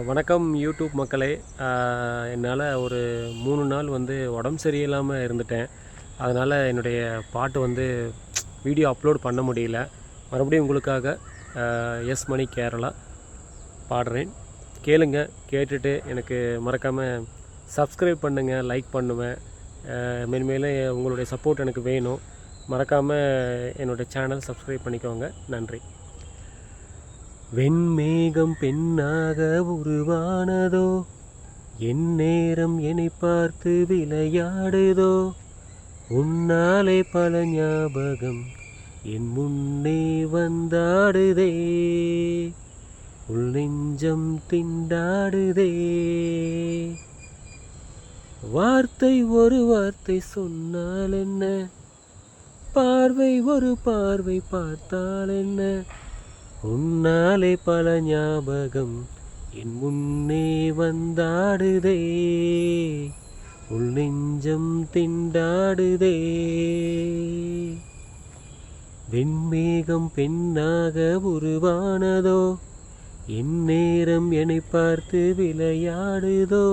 வணக்கம் யூடியூப் மக்களே. என்னால் ஒரு 3 நாள் உடம்பு சரியில்லாமல் இருந்துட்டேன். அதனால் என்னுடைய பாட்டு வீடியோ அப்லோட் பண்ண முடியல. மறுபடியும் உங்களுக்காக எஸ் மணி கேரளா பாடுறேன். கேளுங்க. கேட்டுட்டு எனக்கு மறக்காமல் சப்ஸ்கிரைப் பண்ணுங்கள், லைக் பண்ணுவேன். மேலும் உங்களுடைய சப்போர்ட் எனக்கு வேணும். மறக்காமல் என்னுடைய சேனல் சப்ஸ்கிரைப் பண்ணிக்கோங்க. நன்றி. வெண்மேகம் பெண்ணாக உருவானதோ, என் நேரம் என்னை பார்த்து விளையாடுதோ, உன்னாலே பல ஞாபகம் என் முன்னே வந்தாடுதே, உள் நெஞ்சம் திண்டாடுதே. வார்த்தை ஒரு வார்த்தை சொன்னால் என்ன, பார்வை ஒரு பார்வை பார்த்தால் என்ன, உன்னாலே பல ஞாபகம் என் முன்னே வந்தாடுதே, உள் நெஞ்சம் திண்டாடுதே. வெண்மேகம் பெண்ணாக உருவானதோ, என் நேரம் என்னை பார்த்து விளையாடுதோ,